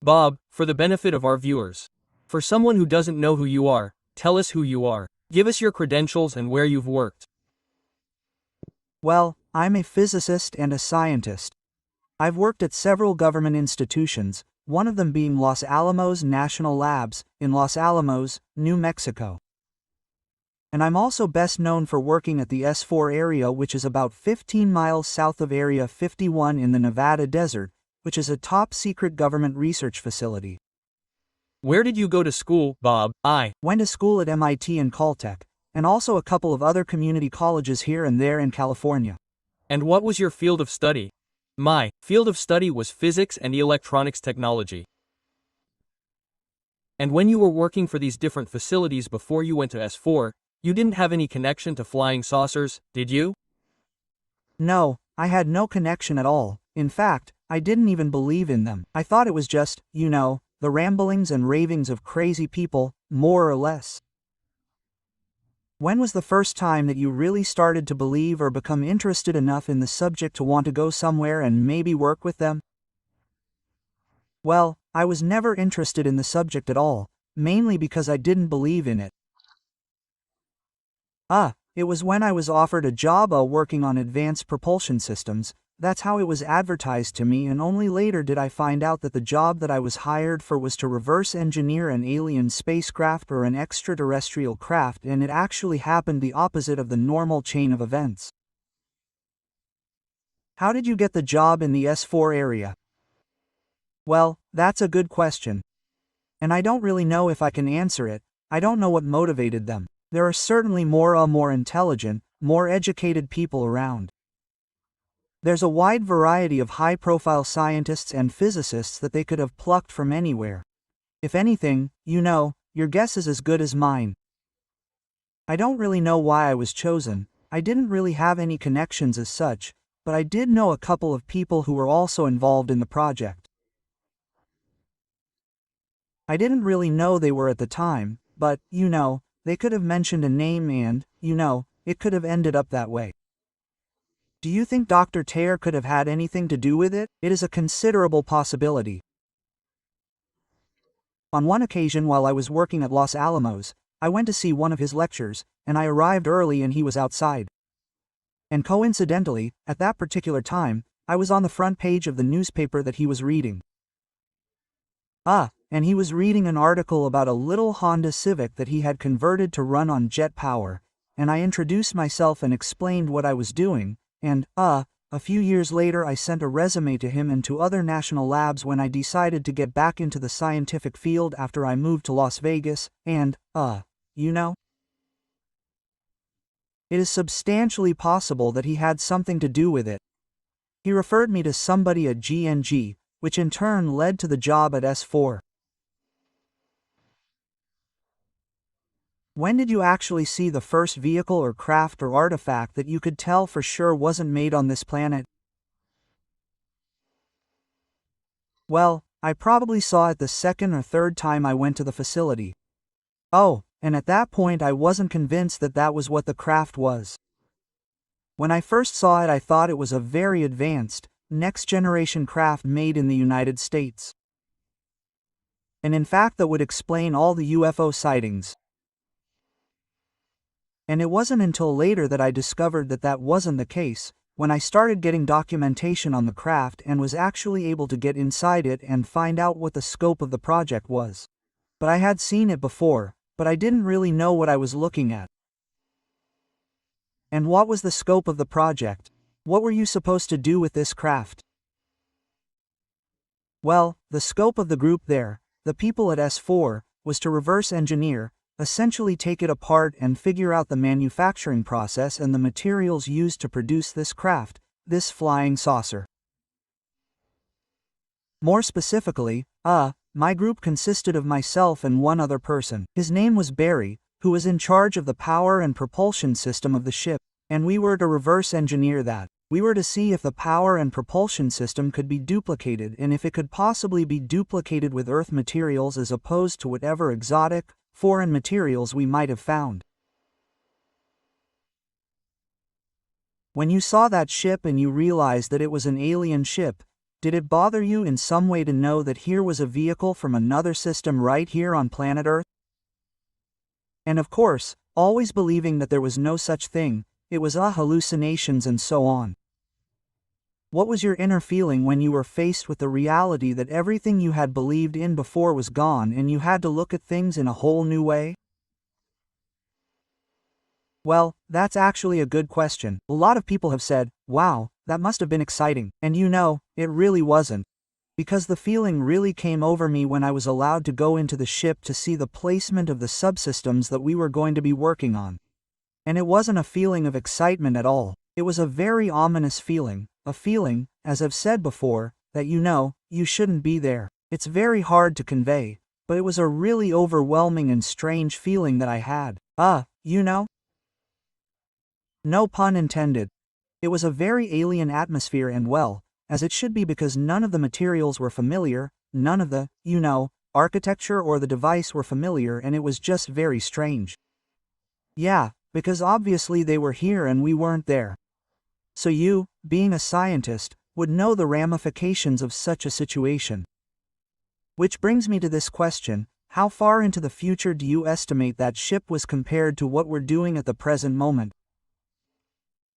Bob, for the benefit of our viewers. For someone who doesn't know who you are, tell us who you are. Give us your credentials and where you've worked. Well, I'm a physicist and a scientist. I've worked at several government institutions, one of them being Los Alamos National Labs, in Los Alamos, New Mexico. And I'm also best known for working at the S4 area, which is about 15 miles south of Area 51 in the Nevada desert, which is a top-secret government research facility. Where did you go to school, Bob? I went to school at MIT and Caltech, and also a couple of other community colleges here and there in California. And what was your field of study? My field of study was physics and electronics technology. And when you were working for these different facilities before you went to S4, you didn't have any connection to flying saucers, did you? No, I had no connection at all. In fact, I didn't even believe in them. I thought it was just, the ramblings and ravings of crazy people, more or less. When was the first time that you really started to believe or become interested enough in the subject to want to go somewhere and maybe work with them? Well, I was never interested in the subject at all, mainly because I didn't believe in it. It was when I was offered a job working on advanced propulsion systems. That's how it was advertised to me, and only later did I find out that the job that I was hired for was to reverse engineer an alien spacecraft or an extraterrestrial craft, and it actually happened the opposite of the normal chain of events. How did you get the job in the S4 area? Well, that's a good question. And I don't really know if I can answer it. I don't know what motivated them. There are certainly more intelligent, more educated people around. There's a wide variety of high-profile scientists and physicists that they could have plucked from anywhere. If anything, your guess is as good as mine. I don't really know why I was chosen. I didn't really have any connections as such, but I did know a couple of people who were also involved in the project. I didn't really know they were at the time, but, they could have mentioned a name and, it could have ended up that way. Do you think Dr. Tear could have had anything to do with it? It is a considerable possibility. On one occasion while I was working at Los Alamos, I went to see one of his lectures, and I arrived early and he was outside. And coincidentally, at that particular time, I was on the front page of the newspaper that he was reading. And he was reading an article about a little Honda Civic that he had converted to run on jet power, and I introduced myself and explained what I was doing, and, a few years later I sent a resume to him and to other national labs when I decided to get back into the scientific field after I moved to Las Vegas, and, It is substantially possible that he had something to do with it. He referred me to somebody at GNG, which in turn led to the job at S4. When did you actually see the first vehicle or craft or artifact that you could tell for sure wasn't made on this planet? Well, I probably saw it the second or third time I went to the facility. And at that point I wasn't convinced that that was what the craft was. When I first saw it I thought it was a very advanced, next-generation craft made in the United States. And in fact that would explain all the UFO sightings. And it wasn't until later that I discovered that that wasn't the case, when I started getting documentation on the craft and was actually able to get inside it and find out what the scope of the project was. But I had seen it before, but I didn't really know what I was looking at. And what was the scope of the project? What were you supposed to do with this craft? Well, the scope of the group there, the people at S4, was to reverse engineer, essentially take it apart and figure out the manufacturing process and the materials used to produce this craft, this flying saucer. More specifically, my group consisted of myself and one other person. His name was Barry, who was in charge of the power and propulsion system of the ship, and we were to reverse engineer that. We were to see if the power and propulsion system could be duplicated and if it could possibly be duplicated with Earth materials as opposed to whatever exotic, foreign materials we might have found. When you saw that ship and you realized that it was an alien ship, Did it bother you in some way to know that here was a vehicle from another system right here on planet Earth? And of course, always believing that there was no such thing, it was hallucinations and so on. What was your inner feeling when you were faced with the reality that everything you had believed in before was gone and you had to look at things in a whole new way? Well, that's actually a good question. A lot of people have said, wow, that must have been exciting. And it really wasn't. Because the feeling really came over me when I was allowed to go into the ship to see the placement of the subsystems that we were going to be working on. And it wasn't a feeling of excitement at all. It was a very ominous feeling, a feeling, as I've said before, that you shouldn't be there. It's very hard to convey, but it was a really overwhelming and strange feeling that I had. No pun intended. It was a very alien atmosphere and well, as it should be because none of the materials were familiar, none of the, architecture or the device were familiar and it was just very strange. Yeah, because obviously they were here and we weren't there. So you, being a scientist, would know the ramifications of such a situation. Which brings me to this question, how far into the future do you estimate that ship was compared to what we're doing at the present moment?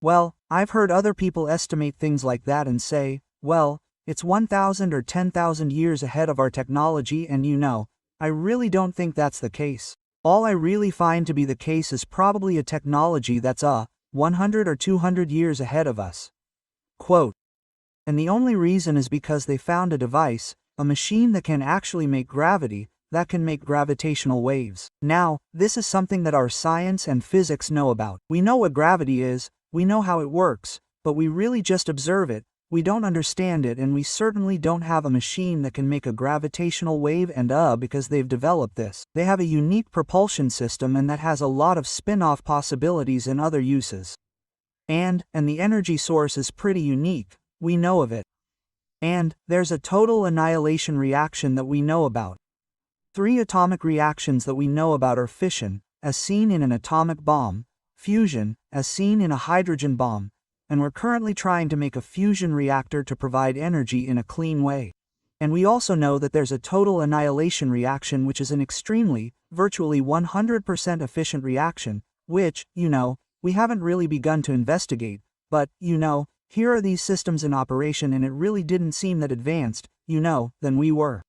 Well, I've heard other people estimate things like that and say, well, it's 1,000 or 10,000 years ahead of our technology and I really don't think that's the case. All I really find to be the case is probably a technology that's 100 or 200 years ahead of us. Quote. And the only reason is because they found a device, a machine that can actually make gravity, that can make gravitational waves. Now, this is something that our science and physics know about. We know what gravity is, we know how it works, but we really just observe it, we don't understand it and we certainly don't have a machine that can make a gravitational wave and because they've developed this. They have a unique propulsion system and that has a lot of spin-off possibilities and other uses. And the energy source is pretty unique, we know of it. And there's a total annihilation reaction that we know about. 3 atomic reactions that we know about are fission, as seen in an atomic bomb, fusion, as seen in a hydrogen bomb, and we're currently trying to make a fusion reactor to provide energy in a clean way. And we also know that there's a total annihilation reaction which is an extremely, virtually 100% efficient reaction, which, we haven't really begun to investigate, but, here are these systems in operation and it really didn't seem that advanced, than we were.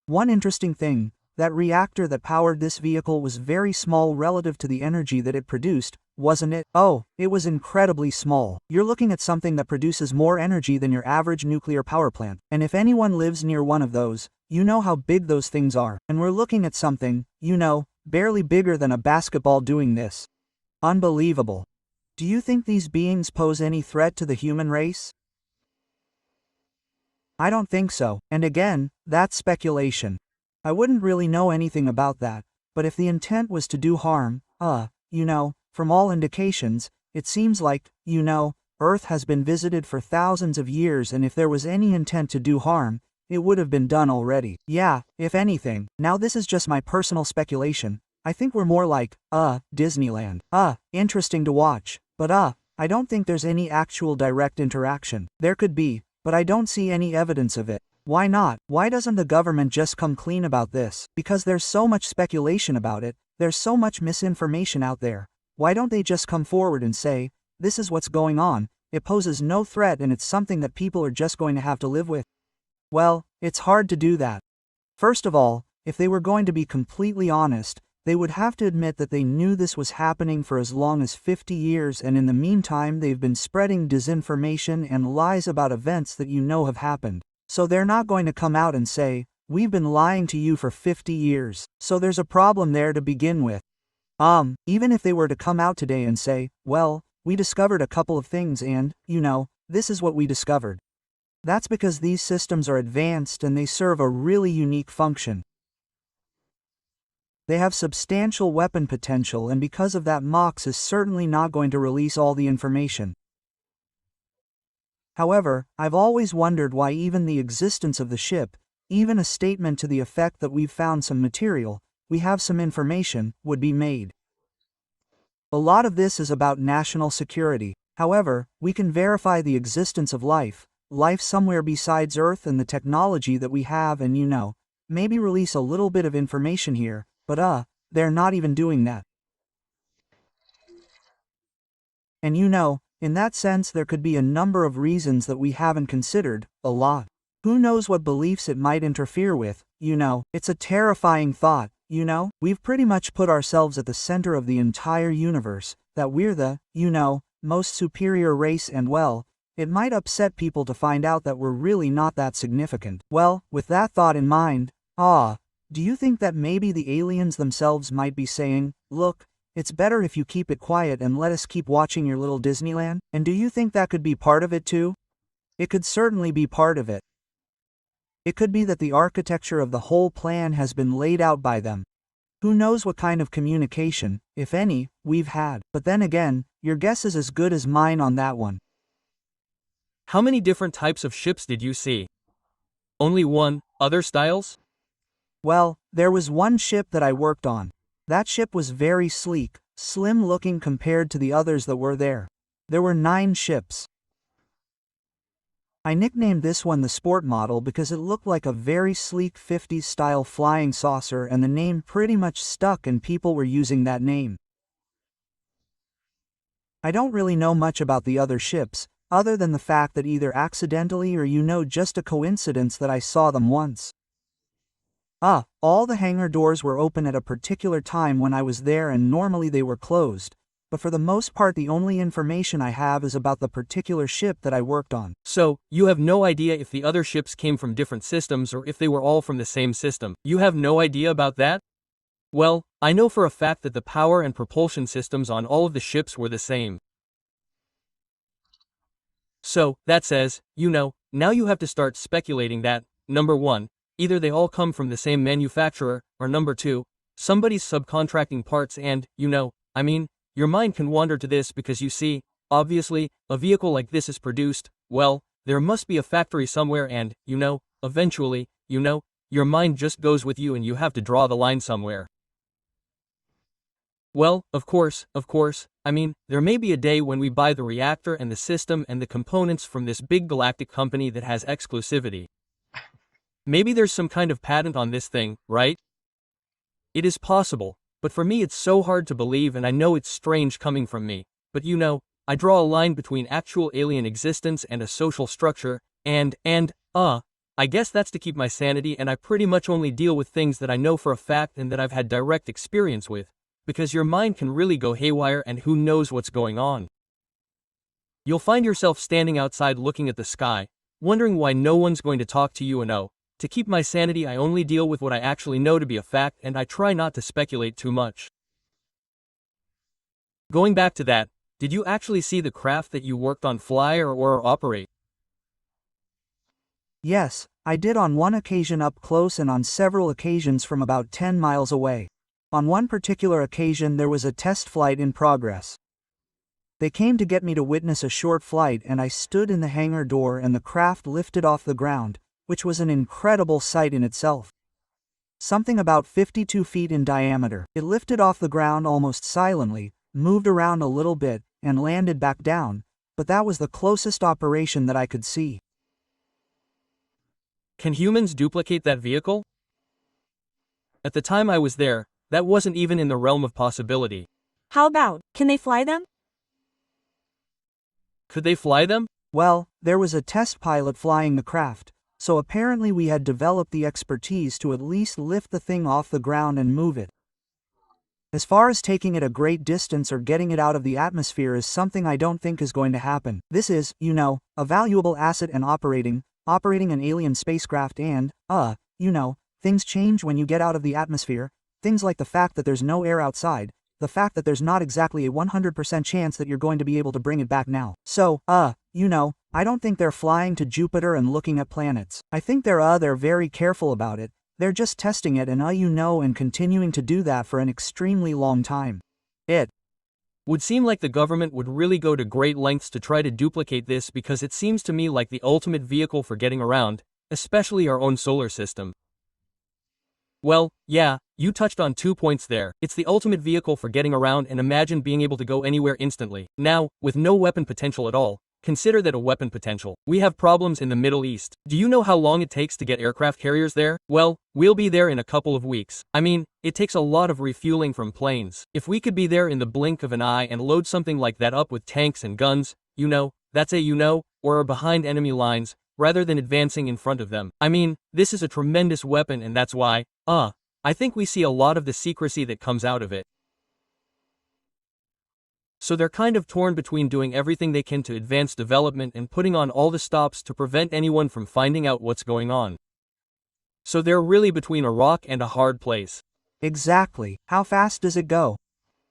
One interesting thing, that reactor that powered this vehicle was very small relative to the energy that it produced, wasn't it? Oh, it was incredibly small. You're looking at something that produces more energy than your average nuclear power plant. And if anyone lives near one of those, you know how big those things are. And we're looking at something, barely bigger than a basketball doing this. Unbelievable. Do you think these beings pose any threat to the human race? I don't think so. And again, that's speculation. I wouldn't really know anything about that, but if the intent was to do harm, from all indications, it seems like, Earth has been visited for thousands of years and if there was any intent to do harm, it would have been done already. Yeah, if anything. Now this is just my personal speculation. I think we're more like, Disneyland. Interesting to watch. But I don't think there's any actual direct interaction. There could be, but I don't see any evidence of it. Why not? Why doesn't the government just come clean about this? Because there's so much speculation about it, there's so much misinformation out there. Why don't they just come forward and say, this is what's going on, it poses no threat and it's something that people are just going to have to live with? Well, it's hard to do that. First of all, if they were going to be completely honest, they would have to admit that they knew this was happening for as long as 50 years and in the meantime they've been spreading disinformation and lies about events that have happened. So they're not going to come out and say, we've been lying to you for 50 years. So there's a problem there to begin with. Even if they were to come out today and say, well, we discovered a couple of things and, this is what we discovered. That's because these systems are advanced and they serve a really unique function. They have substantial weapon potential and because of that Mox is certainly not going to release all the information. However, I've always wondered why even the existence of the ship, even a statement to the effect that we've found some material, we have some information, would be made. A lot of this is about national security. However, we can verify the existence of life, life somewhere besides Earth and the technology that we have and maybe release a little bit of information here, but they're not even doing that. And in that sense there could be a number of reasons that we haven't considered, a lot. Who knows what beliefs it might interfere with, it's a terrifying thought, We've pretty much put ourselves at the center of the entire universe, that we're the, most superior race and well, it might upset people to find out that we're really not that significant. Well, with that thought in mind, do you think that maybe the aliens themselves might be saying, look, it's better if you keep it quiet and let us keep watching your little Disneyland? And do you think that could be part of it too? It could certainly be part of it. It could be that the architecture of the whole plan has been laid out by them. Who knows what kind of communication, if any, we've had. But then again, your guess is as good as mine on that one. How many different types of ships did you see? Only one, other styles? Well, there was one ship that I worked on. That ship was very sleek, slim looking compared to the others that were there. There were 9 ships. I nicknamed this one the Sport Model because it looked like a very sleek 50s style flying saucer and the name pretty much stuck and people were using that name. I don't really know much about the other ships, other than the fact that either accidentally or just a coincidence that I saw them once. All the hangar doors were open at a particular time when I was there and normally they were closed, but for the most part the only information I have is about the particular ship that I worked on. So, you have no idea if the other ships came from different systems or if they were all from the same system. You have no idea about that? Well, I know for a fact that the power and propulsion systems on all of the ships were the same. So, that says, now you have to start speculating that, number 1, either they all come from the same manufacturer, or number 2, somebody's subcontracting parts and, your mind can wander to this because you see, obviously, a vehicle like this is produced, well, there must be a factory somewhere and, eventually, your mind just goes with you and you have to draw the line somewhere. Well, of course, there may be a day when we buy the reactor and the system and the components from this big galactic company that has exclusivity. Maybe there's some kind of patent on this thing, right? It is possible, but for me it's so hard to believe and I know it's strange coming from me, but I draw a line between actual alien existence and a social structure, and I guess that's to keep my sanity and I pretty much only deal with things that I know for a fact and that I've had direct experience with, because your mind can really go haywire and who knows what's going on. You'll find yourself standing outside looking at the sky, wondering why no one's going to talk to you and to keep my sanity I only deal with what I actually know to be a fact and I try not to speculate too much. Going back to that, did you actually see the craft that you worked on fly or operate? Yes, I did on one occasion up close and on several occasions from about 10 miles away. On one particular occasion there was a test flight in progress. They came to get me to witness a short flight and I stood in the hangar door and the craft lifted off the ground, which was an incredible sight in itself. Something about 52 feet in diameter. It lifted off the ground almost silently, moved around a little bit, and landed back down, but that was the closest operation that I could see. Can humans duplicate that vehicle? At the time I was there, that wasn't even in the realm of possibility. How about, can they fly them? Could they fly them? Well, there was a test pilot flying the craft, so apparently we had developed the expertise to at least lift the thing off the ground and move it. As far as taking it a great distance or getting it out of the atmosphere is something I don't think is going to happen. This is, a valuable asset in operating an alien spacecraft and, things change when you get out of the atmosphere, things like the fact that there's no air outside, the fact that there's not exactly a 100% chance that you're going to be able to bring it back now. So, I don't think they're flying to Jupiter and looking at planets. I think they're very careful about it. They're just testing it and continuing to do that for an extremely long time. It would seem like the government would really go to great lengths to try to duplicate this because it seems to me like the ultimate vehicle for getting around, especially our own solar system. Well, yeah, you touched on 2 points there. It's the ultimate vehicle for getting around and imagine being able to go anywhere instantly. Now, with no weapon potential at all, consider that a weapon potential. We have problems in the Middle East. Do you know how long it takes to get aircraft carriers there? Well, we'll be there in a couple of weeks. I mean, it takes a lot of refueling from planes. If we could be there in the blink of an eye and load something like that up with tanks and guns, or are behind enemy lines, rather than advancing in front of them. I mean, this is a tremendous weapon and that's why, I think we see a lot of the secrecy that comes out of it. So they're kind of torn between doing everything they can to advance development and putting on all the stops to prevent anyone from finding out what's going on. So they're really between a rock and a hard place. Exactly. How fast does it go?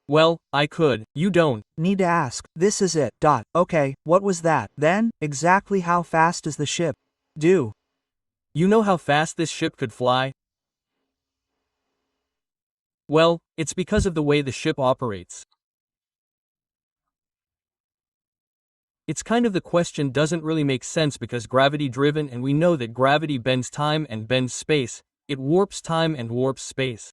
Well, I could. You don't. Need to ask. This is it. Okay, what was that? Then, exactly how fast does the ship do? You know how fast this ship could fly? Well, it's because of the way the ship operates. It's kind of the question doesn't really make sense because gravity-driven and we know that gravity bends time and bends space, it warps time and warps space.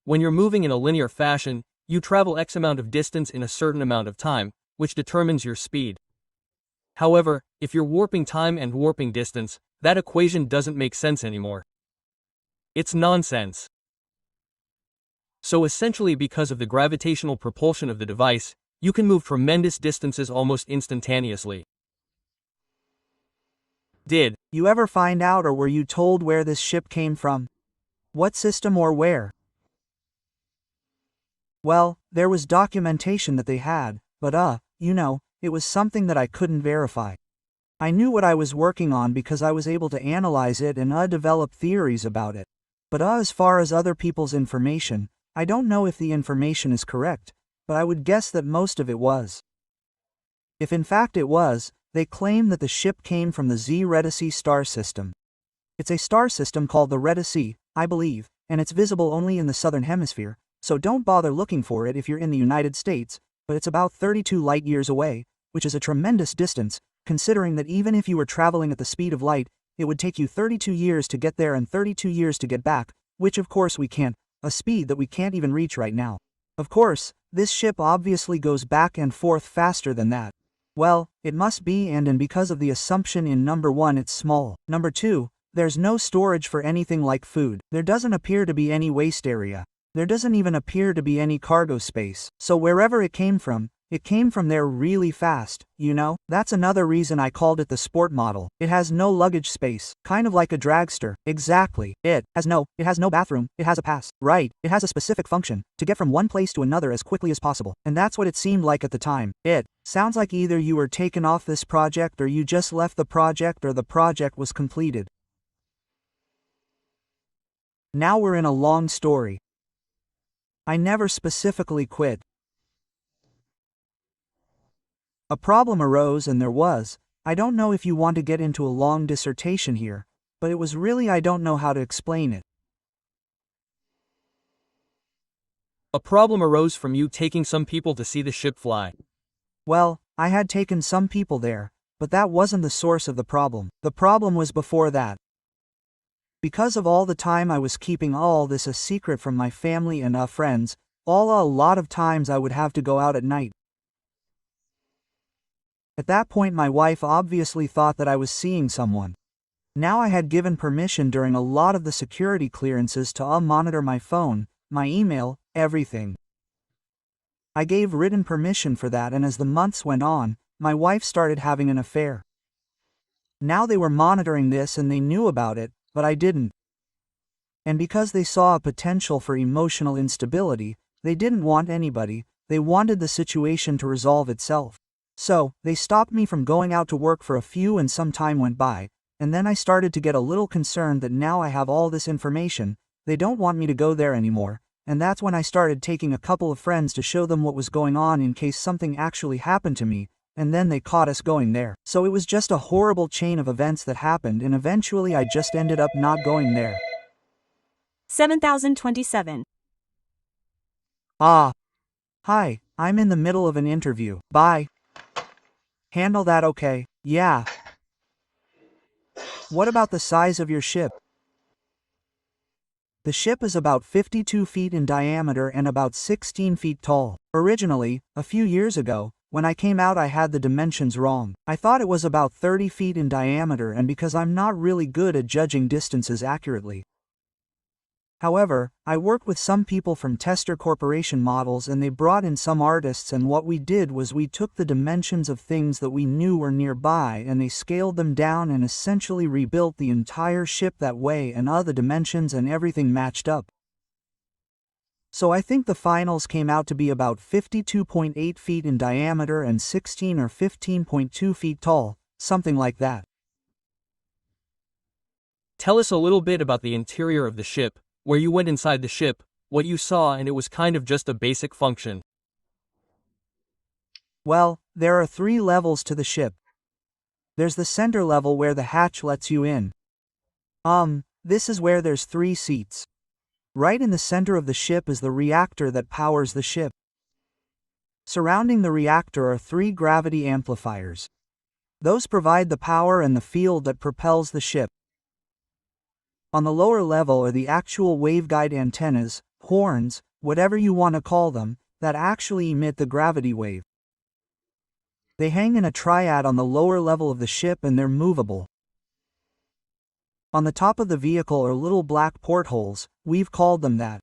When you're moving in a linear fashion, you travel X amount of distance in a certain amount of time, which determines your speed. However, if you're warping time and warping distance, that equation doesn't make sense anymore. It's nonsense. So essentially because of the gravitational propulsion of the device, you can move tremendous distances almost instantaneously. Did you ever find out or were you told where this ship came from? What system or where? Well, there was documentation that they had, but it was something that I couldn't verify. I knew what I was working on because I was able to analyze it and develop theories about it. But as far as other people's information, I don't know if the information is correct, but I would guess that most of it was. If in fact it was, they claim that the ship came from the Z-Reticuli star system. It's a star system called the Reticuli, I believe, and it's visible only in the southern hemisphere, so don't bother looking for it if you're in the United States, but it's about 32 light years away, which is a tremendous distance, considering that even if you were traveling at the speed of light, it would take you 32 years to get there and 32 years to get back, which of course we can't, a speed that we can't even reach right now. Of course, this ship obviously goes back and forth faster than that. Well, it must be and because of the assumption in number 1 it's small. Number 2, there's no storage for anything like food. There doesn't appear to be any waste area. There doesn't even appear to be any cargo space. So wherever it came from there really fast, That's another reason I called it the sport model. It has no luggage space, kind of like a dragster. Exactly. It has no bathroom, it has a pass. Right, it has a specific function, to get from one place to another as quickly as possible. And that's what it seemed like at the time. It sounds like either you were taken off this project or you just left the project or the project was completed. Now we're in a long story. I never specifically quit. A problem arose and I don't know if you want to get into a long dissertation here, but it was really I don't know how to explain it. a problem arose from you taking some people to see the ship fly? Well, I had taken some people there, but that wasn't the source of the problem. The problem was before that. Because of all the time I was keeping all this a secret from my family and friends, a lot of times I would have to go out at night. At that point my wife obviously thought that I was seeing someone. Now I had given permission during a lot of the security clearances to monitor my phone, my email, everything. I gave written permission for that, and as the months went on, my wife started having an affair. Now they were monitoring this and they knew about it, but I didn't. And because they saw a potential for emotional instability, they didn't want anybody, they wanted the situation to resolve itself. So, they stopped me from going out to work for a few, and some time went by, and then I started to get a little concerned that now I have all this information, they don't want me to go there anymore, and that's when I started taking a couple of friends to show them what was going on in case something actually happened to me, and then they caught us going there. So it was just a horrible chain of events that happened, and eventually I just ended up not going there. 7027. Hi, I'm in the middle of an interview. Bye. Handle that okay? Yeah. What about the size of your ship? The ship is about 52 feet in diameter and about 16 feet tall. Originally, a few years ago, when I came out I had the dimensions wrong. I thought it was about 30 feet in diameter, and because I'm not really good at judging distances accurately. However, I worked with some people from Tester Corporation Models, and they brought in some artists, and what we did was we took the dimensions of things that we knew were nearby and they scaled them down and essentially rebuilt the entire ship that way, and all the dimensions and everything matched up. So I think the finals came out to be about 52.8 feet in diameter and 16 or 15.2 feet tall, something like that. Tell us a little bit about the interior of the ship, where you went inside the ship, what you saw, and it was kind of just a basic function. Well, there are 3 levels to the ship. There's the center level where the hatch lets you in. This is where there's 3 seats. Right in the center of the ship is the reactor that powers the ship. Surrounding the reactor are 3 gravity amplifiers. Those provide the power and the field that propels the ship. On the lower level are the actual waveguide antennas, horns, whatever you want to call them, that actually emit the gravity wave. They hang in a triad on the lower level of the ship and they're movable. On the top of the vehicle are little black portholes, we've called them that.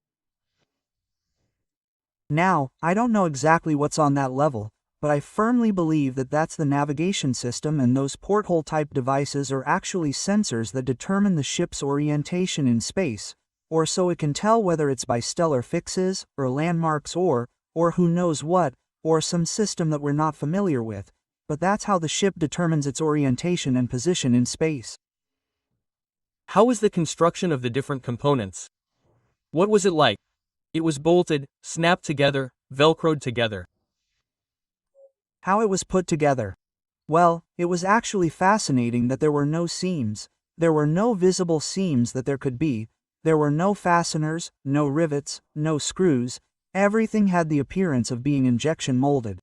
Now, I don't know exactly what's on that level, but I firmly believe that that's the navigation system, and those porthole-type devices are actually sensors that determine the ship's orientation in space, or so it can tell whether it's by stellar fixes, or landmarks, or who knows what, or some system that we're not familiar with, but that's how the ship determines its orientation and position in space. How was the construction of the different components? What was it like? It was bolted, snapped together, velcroed together. How it was put together. Well, it was actually fascinating that there were no seams. There were no visible seams that there could be. There were no fasteners, no rivets, no screws. Everything had the appearance of being injection molded.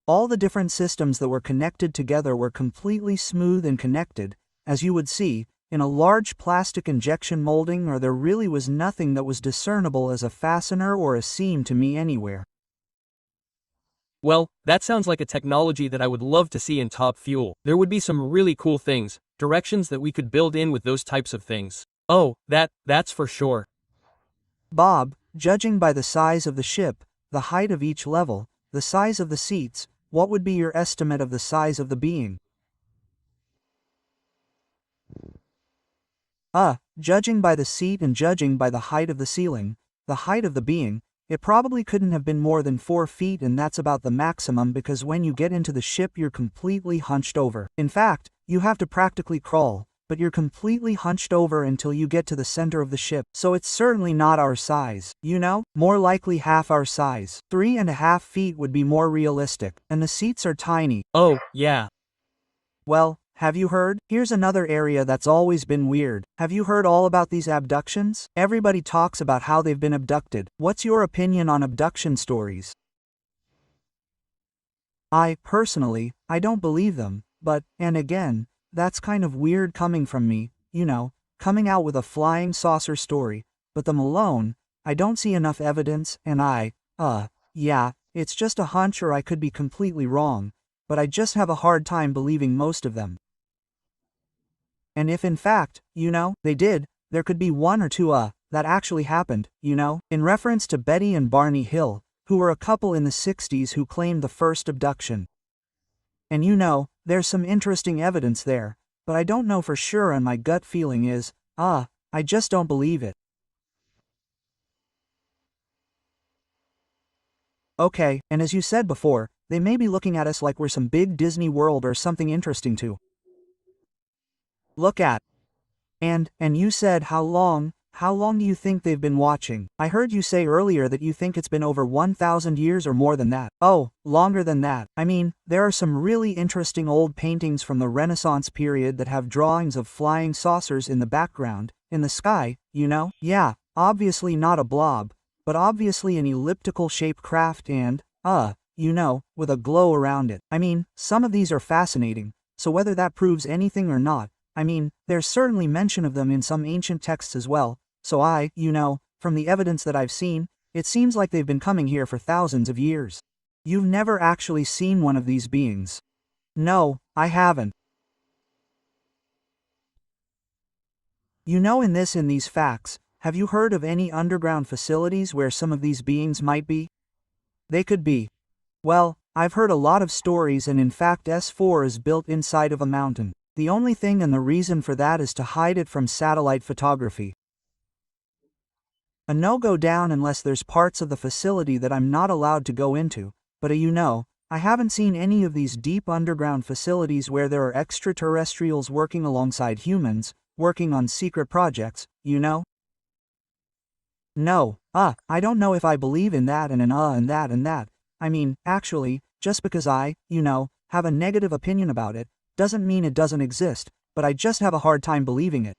All the different systems that were connected together were completely smooth and connected, as you would see, in a large plastic injection molding, or there really was nothing that was discernible as a fastener or a seam to me anywhere. Well, that sounds like a technology that I would love to see in Top Fuel. There would be some really cool things, directions that we could build in with those types of things. Oh, that's for sure. Bob, judging by the size of the ship, the height of each level, the size of the seats, what would be your estimate of the size of the being? Judging by the seat and judging by the height of the ceiling, the height of the being, it probably couldn't have been more than 4 feet, and that's about the maximum, because when you get into the ship you're completely hunched over. In fact, you have to practically crawl, but you're completely hunched over until you get to the center of the ship. So it's certainly not our size, more likely half our size. 3.5 feet would be more realistic, and the seats are tiny. Oh, yeah. Well, have you heard? Here's another area that's always been weird. Have you heard all about these abductions? Everybody talks about how they've been abducted. What's your opinion on abduction stories? Personally, I don't believe them, but, and again, that's kind of weird coming from me, coming out with a flying saucer story, but them alone, I don't see enough evidence, and yeah, it's just a hunch, or I could be completely wrong, but I just have a hard time believing most of them. And if in fact, they did, there could be 1 or 2 that actually happened, in reference to Betty and Barney Hill, who were a couple in the 60s who claimed the first abduction. And there's some interesting evidence there, but I don't know for sure, and my gut feeling is, I just don't believe it. Okay, and as you said before, they may be looking at us like we're some big Disney World or something interesting to look at. And you said how long do you think they've been watching? I heard you say earlier that you think it's been over 1,000 years or more than that. Oh, longer than that. I mean, there are some really interesting old paintings from the Renaissance period that have drawings of flying saucers in the background, in the sky, Yeah, obviously not a blob, but obviously an elliptical-shaped craft and, with a glow around it. I mean, some of these are fascinating, so whether that proves anything or not, I mean, there's certainly mention of them in some ancient texts as well, so from the evidence that I've seen, it seems like they've been coming here for thousands of years. You've never actually seen one of these beings. No, I haven't. In these facts, have you heard of any underground facilities where some of these beings might be? They could be. Well, I've heard a lot of stories, and in fact S4 is built inside of a mountain. The only thing and the reason for that is to hide it from satellite photography. A no-go down unless there's parts of the facility that I'm not allowed to go into, but I haven't seen any of these deep underground facilities where there are extraterrestrials working alongside humans, working on secret projects, No, I don't know if I believe in that and that. I mean, actually, just because I, have a negative opinion about it, doesn't mean it doesn't exist, but I just have a hard time believing it.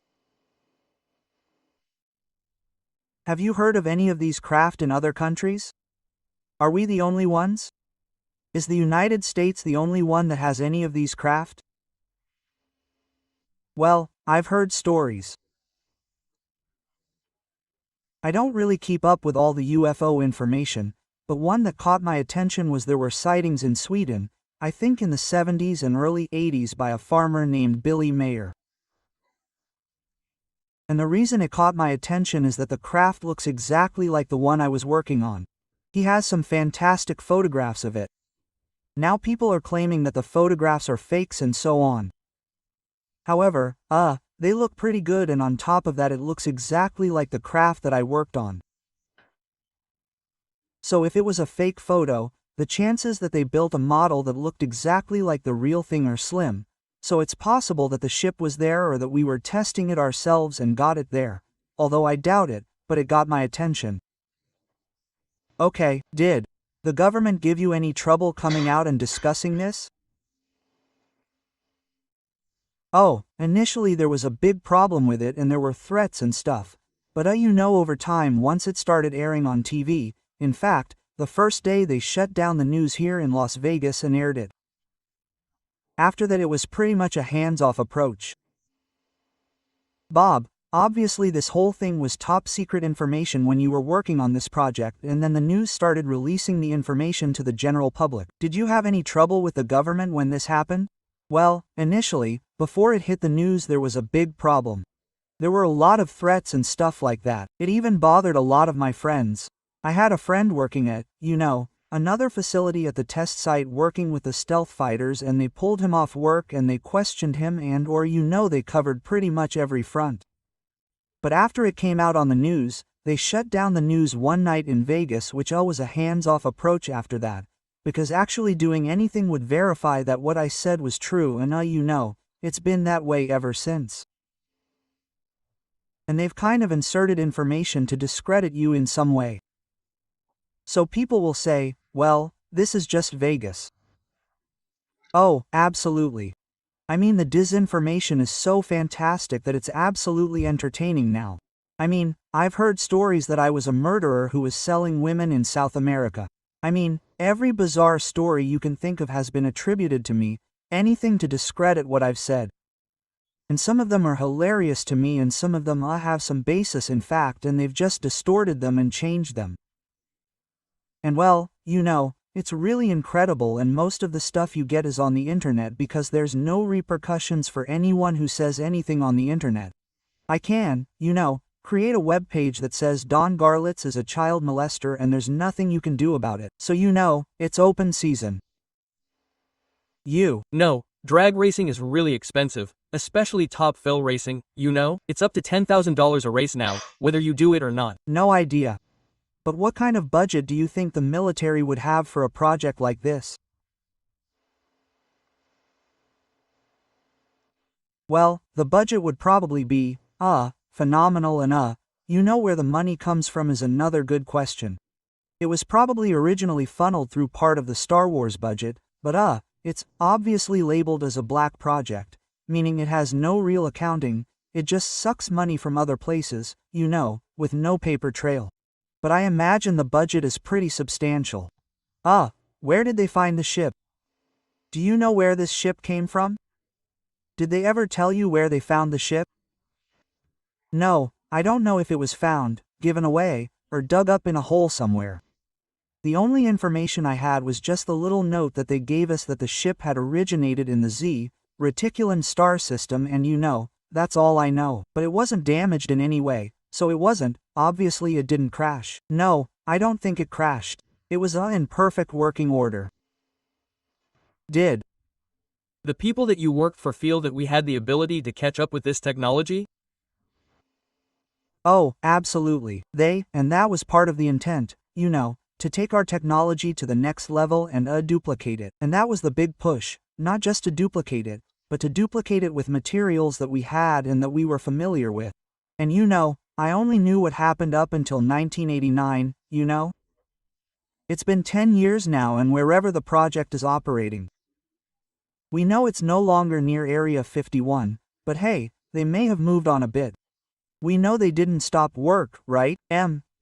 Have you heard of any of these craft in other countries? Are we the only ones? Is the United States the only one that has any of these craft? Well, I've heard stories. I don't really keep up with all the UFO information, but one that caught my attention was there were sightings in Sweden, I think in the 70s and early 80s by a farmer named Billy Mayer. And the reason it caught my attention is that the craft looks exactly like the one I was working on. He has some fantastic photographs of it. Now people are claiming that the photographs are fakes and so on. However, they look pretty good, and on top of that it looks exactly like the craft that I worked on. So if it was a fake photo, the chances that they built a model that looked exactly like the real thing are slim, so it's possible that the ship was there or that we were testing it ourselves and got it there, although I doubt it, but it got my attention. Okay, did the government give you any trouble coming out and discussing this? Oh, initially there was a big problem with it and there were threats and stuff, but over time once it started airing on TV, in fact, the first day they shut down the news here in Las Vegas and aired it. After that it was pretty much a hands-off approach. Bob, obviously this whole thing was top secret information when you were working on this project, and then the news started releasing the information to the general public. Did you have any trouble with the government when this happened? Well, initially, before it hit the news there was a big problem. There were a lot of threats and stuff like that. It even bothered a lot of my friends. I had a friend working at, another facility at the test site working with the stealth fighters, and they pulled him off work and they questioned him they covered pretty much every front. But after it came out on the news, they shut down the news one night in Vegas, which was a hands-off approach after that, because actually doing anything would verify that what I said was true, and it's been that way ever since. And they've kind of inserted information to discredit you in some way. So people will say, well, this is just Vegas. Oh, absolutely. I mean, the disinformation is so fantastic that it's absolutely entertaining now. I mean, I've heard stories that I was a murderer who was selling women in South America. I mean, every bizarre story you can think of has been attributed to me, anything to discredit what I've said. And some of them are hilarious to me, and some of them have some basis in fact, and they've just distorted them and changed them. And well, it's really incredible, and most of the stuff you get is on the internet because there's no repercussions for anyone who says anything on the internet. I can, create a web page that says Don Garlitz is a child molester and there's nothing you can do about it. So it's open season. No, drag racing is really expensive, especially top fill racing, It's up to $10,000 a race now, whether you do it or not. No idea. But what kind of budget do you think the military would have for a project like this? Well, the budget would probably be, phenomenal, and where the money comes from is another good question. It was probably originally funneled through part of the Star Wars budget, but it's obviously labeled as a black project, meaning it has no real accounting, it just sucks money from other places, with no paper trail. But I imagine the budget is pretty substantial. Where did they find the ship? Do you know where this ship came from? Did they ever tell you where they found the ship? No, I don't know if it was found, given away, or dug up in a hole somewhere. The only information I had was just the little note that they gave us that the ship had originated in the Z, Reticulan star system, and that's all I know. But it wasn't damaged in any way, so it wasn't, obviously it didn't crash. No, I don't think it crashed. It was in perfect working order. Did The people that you worked for feel that we had the ability to catch up with this technology? Oh, absolutely. And that was part of the intent, to take our technology to the next level and duplicate it. And that was the big push, not just to duplicate it, but to duplicate it with materials that we had and that we were familiar with. And I only knew what happened up until 1989, It's been 10 years now, and wherever the project is operating. We know it's no longer near Area 51, but hey, they may have moved on a bit. We know they didn't stop work, right?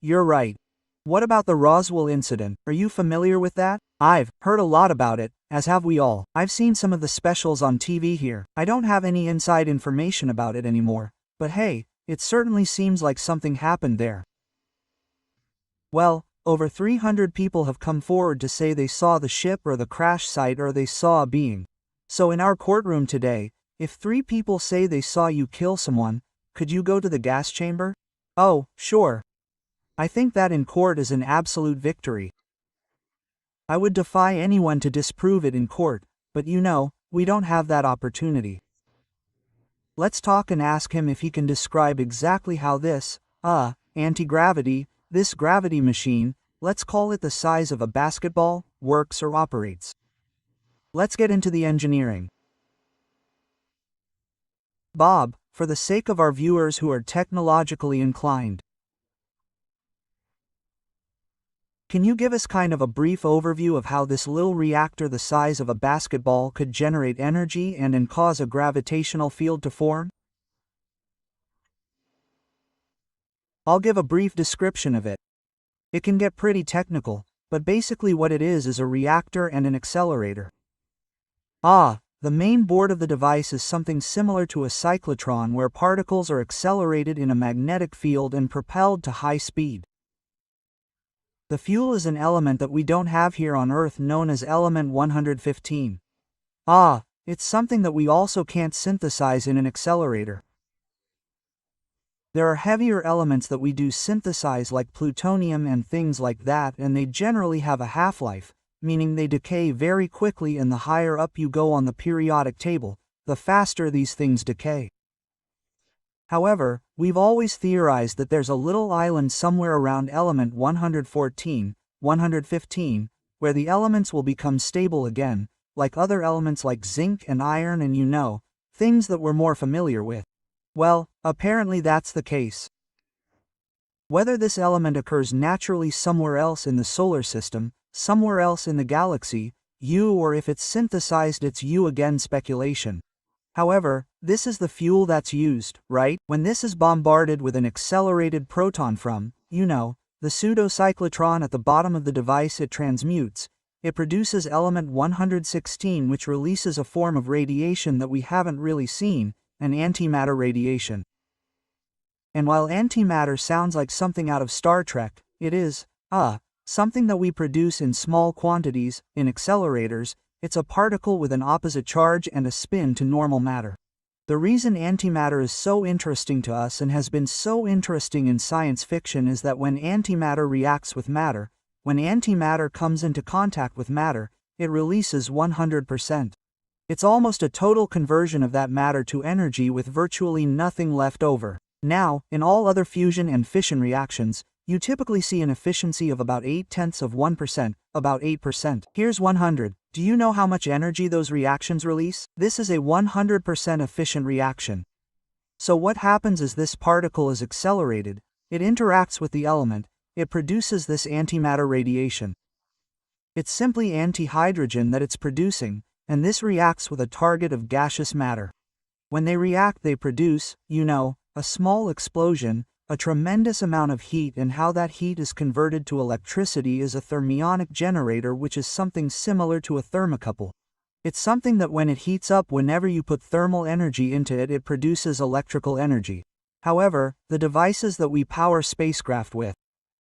You're right. What about the Roswell incident? Are you familiar with that? I've heard a lot about it, as have we all. I've seen some of the specials on TV here. I don't have any inside information about it anymore, but hey, it certainly seems like something happened there. Well, over 300 people have come forward to say they saw the ship or the crash site or they saw a being. So in our courtroom today, if 3 people say they saw you kill someone, could you go to the gas chamber? Oh, sure. I think that in court is an absolute victory. I would defy anyone to disprove it in court, but we don't have that opportunity. Let's talk and ask him if he can describe exactly how this, anti-gravity, this gravity machine, let's call it the size of a basketball, works or operates. Let's get into the engineering. Bob, for the sake of our viewers who are technologically inclined, can you give us kind of a brief overview of how this little reactor the size of a basketball could generate energy and cause a gravitational field to form? I'll give a brief description of it. It can get pretty technical, but basically what it is a reactor and an accelerator. The main board of the device is something similar to a cyclotron where particles are accelerated in a magnetic field and propelled to high speed. The fuel is an element that we don't have here on Earth known as element 115. It's something that we also can't synthesize in an accelerator. There are heavier elements that we do synthesize like plutonium and things like that, and they generally have a half-life, meaning they decay very quickly, and the higher up you go on the periodic table, the faster these things decay. However, we've always theorized that there's a little island somewhere around element 114, 115, where the elements will become stable again, like other elements like zinc and iron and things that we're more familiar with. Well, apparently that's the case. Whether this element occurs naturally somewhere else in the solar system, somewhere else in the galaxy, or if it's synthesized, it's again speculation. However, this is the fuel that's used, right? When this is bombarded with an accelerated proton from, the pseudo-cyclotron at the bottom of the device, it transmutes. It produces element 116, which releases a form of radiation that we haven't really seen, an antimatter radiation. And while antimatter sounds like something out of Star Trek, it is, something that we produce in small quantities, in accelerators. It's a particle with an opposite charge and a spin to normal matter. The reason antimatter is so interesting to us and has been so interesting in science fiction is that when antimatter reacts with matter, when antimatter comes into contact with matter, it releases 100%. It's almost a total conversion of that matter to energy with virtually nothing left over. Now, in all other fusion and fission reactions, you typically see an efficiency of about 0.8%, about 8%. Here's 100. Do you know how much energy those reactions release? This is a 100% efficient reaction. So what happens is this particle is accelerated, it interacts with the element, it produces this antimatter radiation. It's simply antihydrogen that it's producing, and this reacts with a target of gaseous matter. When they react, they produce, a small explosion, a tremendous amount of heat, and how that heat is converted to electricity is a thermionic generator, which is something similar to a thermocouple. It's something that when it heats up, whenever you put thermal energy into it, it produces electrical energy. However, the devices that we power spacecraft with,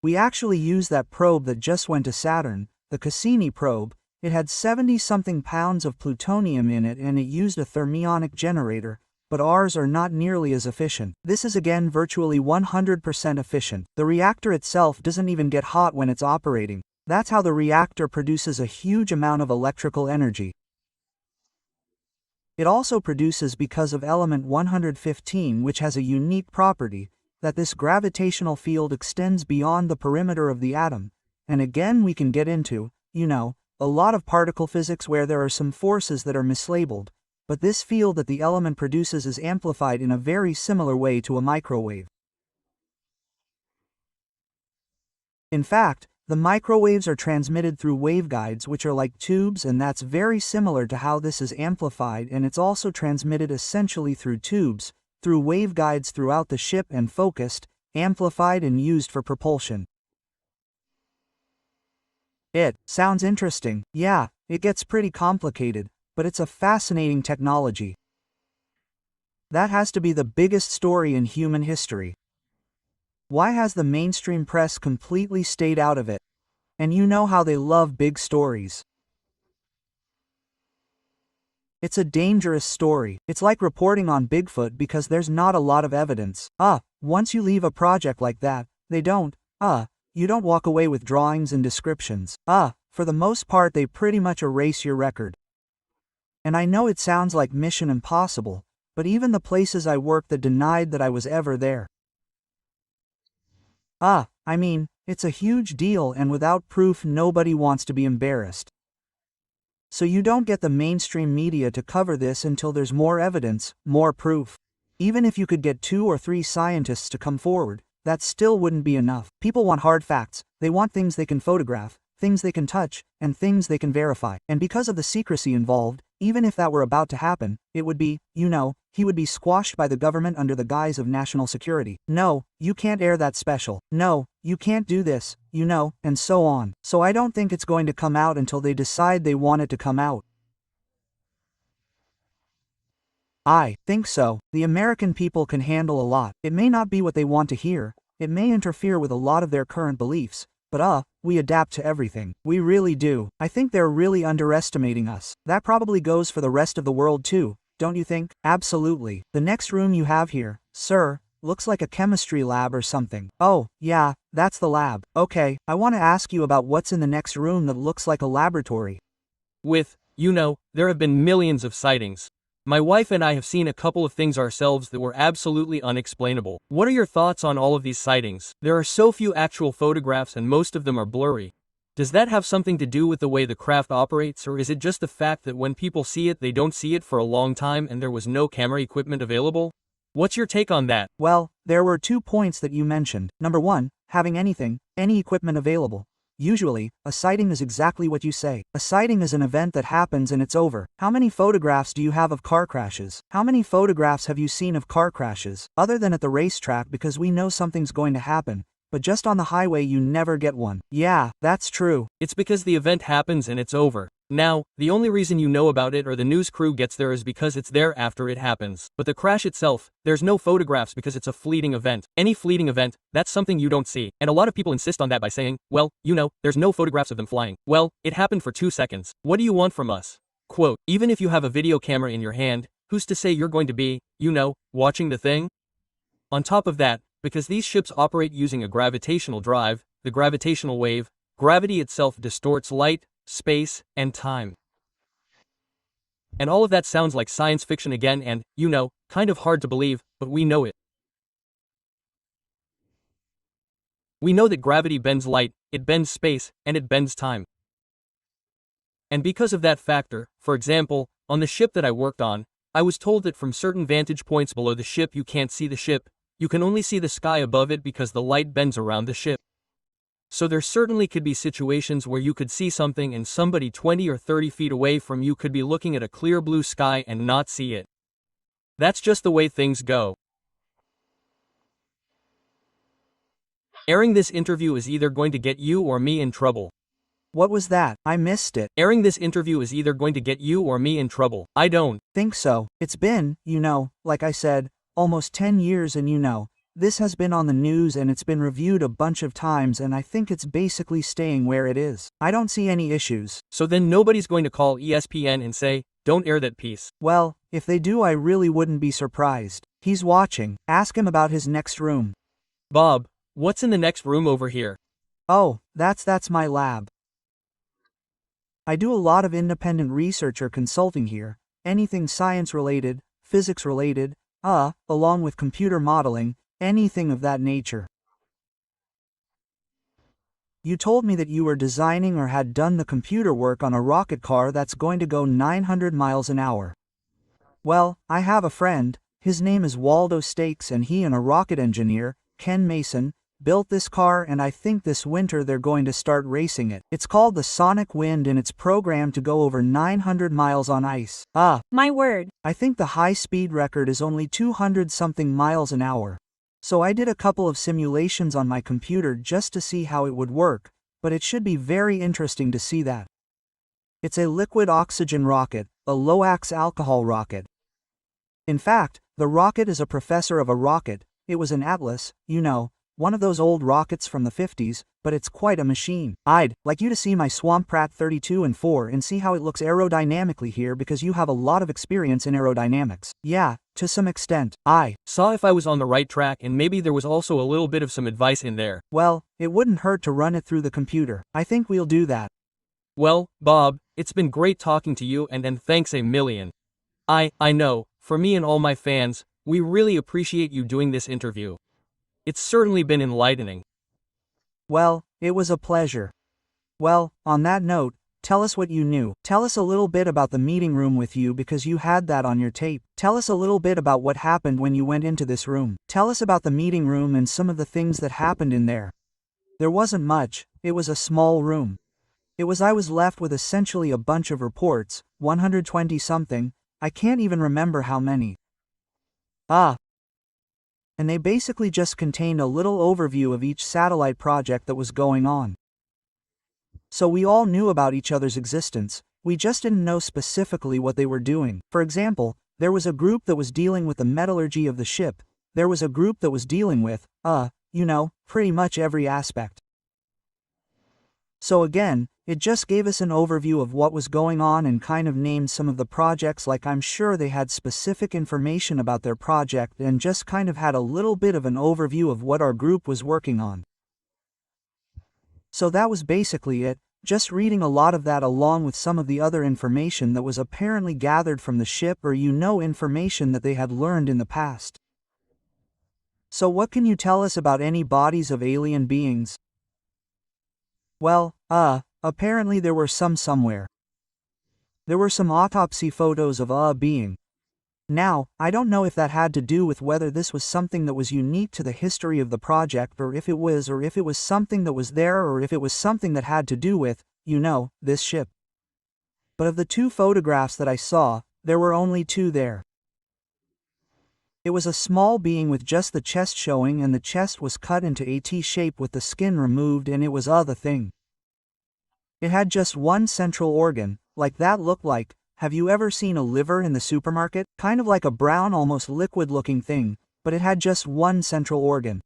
we actually use that probe that just went to Saturn, the Cassini probe. It had 70-something pounds of plutonium in it and it used a thermionic generator, but ours are not nearly as efficient. This is again virtually 100% efficient. The reactor itself doesn't even get hot when it's operating. That's how the reactor produces a huge amount of electrical energy. It also produces because of element 115, which has a unique property, that this gravitational field extends beyond the perimeter of the atom, and again we can get into, a lot of particle physics where there are some forces that are mislabeled, but this field that the element produces is amplified in a very similar way to a microwave. In fact, the microwaves are transmitted through waveguides, which are like tubes, and that's very similar to how this is amplified, and it's also transmitted essentially through tubes, through waveguides throughout the ship and focused, amplified and used for propulsion. It sounds interesting. Yeah, it gets pretty complicated, but it's a fascinating technology. That has to be the biggest story in human history. Why has the mainstream press completely stayed out of it? And you know how they love big stories. It's a dangerous story. It's like reporting on Bigfoot because there's not a lot of evidence. Once you leave a project like that, you don't walk away with drawings and descriptions. For the most part they pretty much erase your record. And I know it sounds like Mission Impossible, but even the places I worked that denied that I was ever there. It's a huge deal, and without proof nobody wants to be embarrassed. So you don't get the mainstream media to cover this until there's more evidence, more proof. Even if you could get 2 or 3 scientists to come forward, that still wouldn't be enough. People want hard facts. They want things they can photograph, things they can touch, and things they can verify. And because of the secrecy involved, even if that were about to happen, it would be, he would be squashed by the government under the guise of national security. No, you can't air that special. No, you can't do this, and so on. So I don't think it's going to come out until they decide they want it to come out. I think so. The American people can handle a lot. It may not be what they want to hear. It may interfere with a lot of their current beliefs. But we adapt to everything. We really do. I think they're really underestimating us. That probably goes for the rest of the world too, don't you think? Absolutely. The next room you have here, sir, looks like a chemistry lab or something. Oh, yeah, that's the lab. Okay, I want to ask you about what's in the next room that looks like a laboratory. There have been millions of sightings. My wife and I have seen a couple of things ourselves that were absolutely unexplainable. What are your thoughts on all of these sightings? There are so few actual photographs and most of them are blurry. Does that have something to do with the way the craft operates, or is it just the fact that when people see it they don't see it for a long time and there was no camera equipment available? What's your take on that? Well, there were 2 points that you mentioned. Number 1, having any equipment available. Usually, a sighting is exactly what you say. A sighting is an event that happens and it's over. How many photographs do you have of car crashes? How many photographs have you seen of car crashes? Other than at the racetrack, because we know something's going to happen. But just on the highway you never get one. Yeah, that's true. It's because the event happens and it's over. Now, the only reason you know about it or the news crew gets there is because it's there after it happens. But the crash itself, there's no photographs because it's a fleeting event. Any fleeting event, that's something you don't see. And a lot of people insist on that by saying, well, there's no photographs of them flying. Well, it happened for 2 seconds. What do you want from us? Quote, even if you have a video camera in your hand, who's to say you're going to be, watching the thing? On top of that, because these ships operate using a gravitational drive, the gravitational wave, gravity itself distorts light, space, and time. And all of that sounds like science fiction again and, kind of hard to believe, but we know it. We know that gravity bends light, it bends space, and it bends time. And because of that factor, for example, on the ship that I worked on, I was told that from certain vantage points below the ship you can't see the ship, you can only see the sky above it because the light bends around the ship. So there certainly could be situations where you could see something and somebody 20 or 30 feet away from you could be looking at a clear blue sky and not see it. That's just the way things go. Airing this interview is either going to get you or me in trouble. What was that? I missed it. Airing this interview is either going to get you or me in trouble. I don't Think so. It's been, like I said, almost 10 years and this has been on the news and it's been reviewed a bunch of times and I think it's basically staying where it is. I don't see any issues. So then nobody's going to call ESPN and say, don't air that piece. Well, if they do I really wouldn't be surprised. He's watching. Ask him about his next room. Bob, what's in the next room over here? Oh, that's my lab. I do a lot of independent research or consulting here, anything science related, physics related, along with computer modeling, anything of that nature. You told me that you were designing or had done the computer work on a rocket car that's going to go 900 miles an hour. Well, I have a friend, his name is Waldo Stakes and he and a rocket engineer, Ken Mason, built this car and I think this winter they're going to start racing it. It's called the Sonic Wind and it's programmed to go over 900 miles on ice. My word. I think the high-speed record is only 200-something miles an hour. So I did a couple of simulations on my computer just to see how it would work, but it should be very interesting to see that. It's a liquid oxygen rocket, a low-ax alcohol rocket. In fact, the rocket is a professor of a rocket. It was an Atlas, one of those old rockets from the 50s, but it's quite a machine. I'd like you to see my Swamp Rat 32 and 4 and see how it looks aerodynamically here because you have a lot of experience in aerodynamics. Yeah, to some extent. I saw if I was on the right track and maybe there was also a little bit of some advice in there. Well, it wouldn't hurt to run it through the computer. I think we'll do that. Well, Bob, it's been great talking to you and thanks a million. I know, for me and all my fans, we really appreciate you doing this interview. It's certainly been enlightening. Well, it was a pleasure. Well, on that note, tell us what you knew. Tell us a little bit about the meeting room with you because you had that on your tape. Tell us a little bit about what happened when you went into this room. Tell us about the meeting room and some of the things that happened in there. There wasn't much, it was a small room. I was left with essentially a bunch of reports, 120 something, I can't even remember how many. And they basically just contained a little overview of each satellite project that was going on. So we all knew about each other's existence, we just didn't know specifically what they were doing. For example, there was a group that was dealing with the metallurgy of the ship, there was a group that was dealing with, pretty much every aspect. So again, it just gave us an overview of what was going on and kind of named some of the projects like I'm sure they had specific information about their project and just kind of had a little bit of an overview of what our group was working on. So that was basically it, just reading a lot of that along with some of the other information that was apparently gathered from the ship or information that they had learned in the past. So what can you tell us about any bodies of alien beings? Well, apparently there were some somewhere. There were some autopsy photos of a being. Now, I don't know if that had to do with whether this was something that was unique to the history of the project or if it was something that was there or if it was something that had to do with, this ship. But of the 2 photographs that I saw, there were only 2 there. It was a small being with just the chest showing and the chest was cut into a T shape with the skin removed and it was the thing. It had just one central organ, like that looked like, have you ever seen a liver in the supermarket? Kind of like a brown almost liquid looking thing, but it had just one central organ.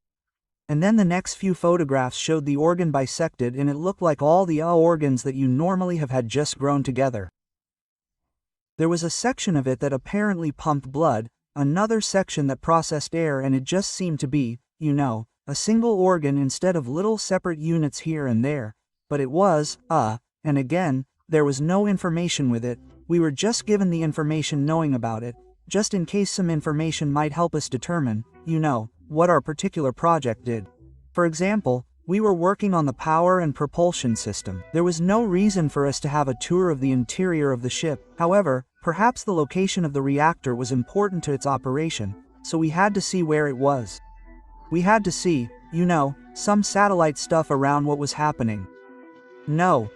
And then the next few photographs showed the organ bisected and it looked like all the organs that you normally have had just grown together. There was a section of it that apparently pumped blood, another section that processed air and it just seemed to be, a single organ instead of little separate units here and there, but it was, and again, there was no information with it, we were just given the information knowing about it, just in case some information might help us determine, what our particular project did. For example, we were working on the power and propulsion system. There was no reason for us to have a tour of the interior of the ship, however, perhaps the location of the reactor was important to its operation, so we had to see where it was. We had to see, some satellite stuff around what was happening. No,